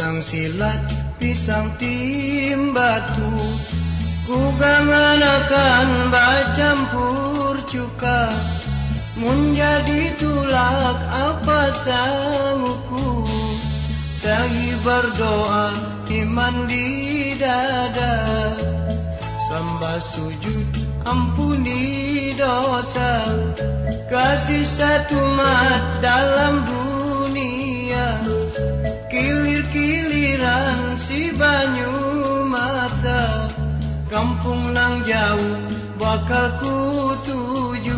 Pisang silat, pisang timbatu, ku ganganakan bacampur cuka. Mun jadi tulak apa sangguku, sagi berdoa iman di dada. Sembah sujud ampuni dosa, kasih satu mat dalam dunia. Kilir-kiliran si banyu mata, kampung nang jauh bakal ku tuju,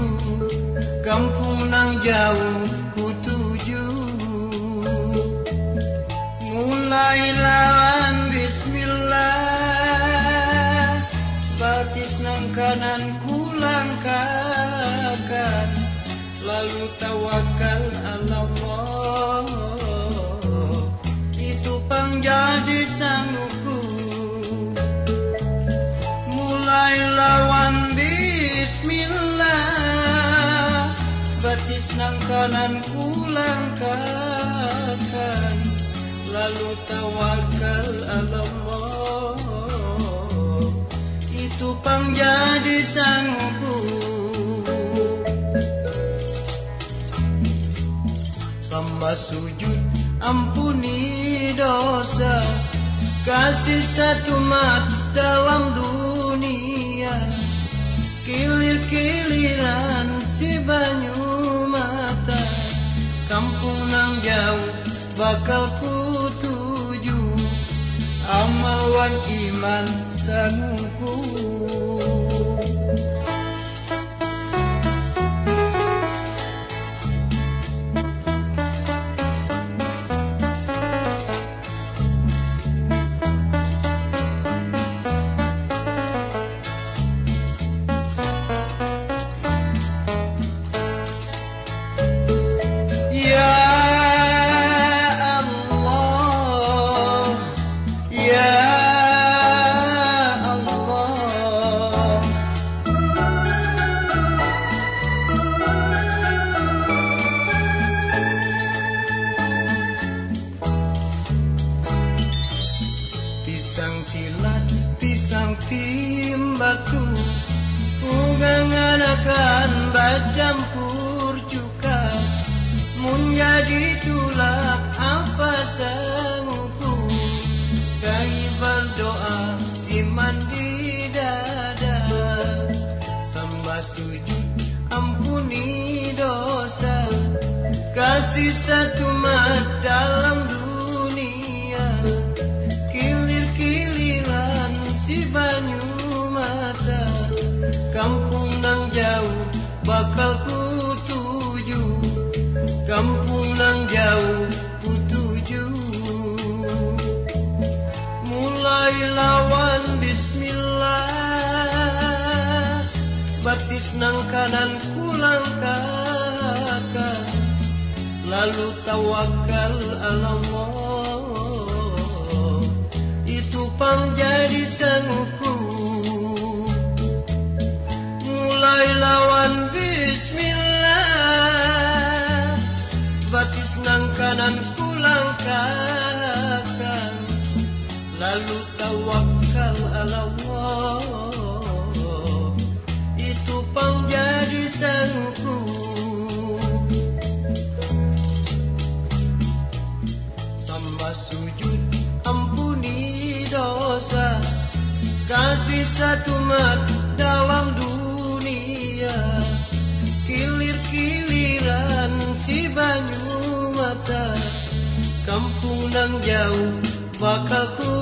kampung nang jauh ku tuju. Mulai lawan bismillah, batis nang kanan ku langkahkan, lalu tawakal ala Allah, itu pang jadi sangguku. Mulai lawan bismillah, batis nang kanan ku langkahkan, lalu tawakal ala Allah, itu pang jadi sangguku. Sembah sujud ampuni dosa, kasih satu mat dalam dunia. Kilir-kiliran si banyu mata, kampung nang jauh bakal ku tuju, amal wan iman sangguku. Pisang silat, pisang timbatu, ku ganganakan bacampur cuka. Mun jadi tulak apa sangguku, saya berdoa iman di dada. Sembah sujud ampuni dosa, kasih satu mat dalam dunia. Kilir-kiliran si banyu mata, kampung nang jauh bakal ku tuju, kampung nang jauh ku tuju. Mulai lawan bismillah, batis nang kanan ku langkahkan, lalu tawakal ala Allah, itu pang jadi sangguku. Mulai lawan bismillah, batis nang kanan ku langkahkan, lalu tawakal ala Allah, itu pang jadi sangguku. Sembah sujud ampuni dosa, kasih satu mat dalam dunia. Kilir-kiliran si banyu mata, kampung nang jauh bakal ku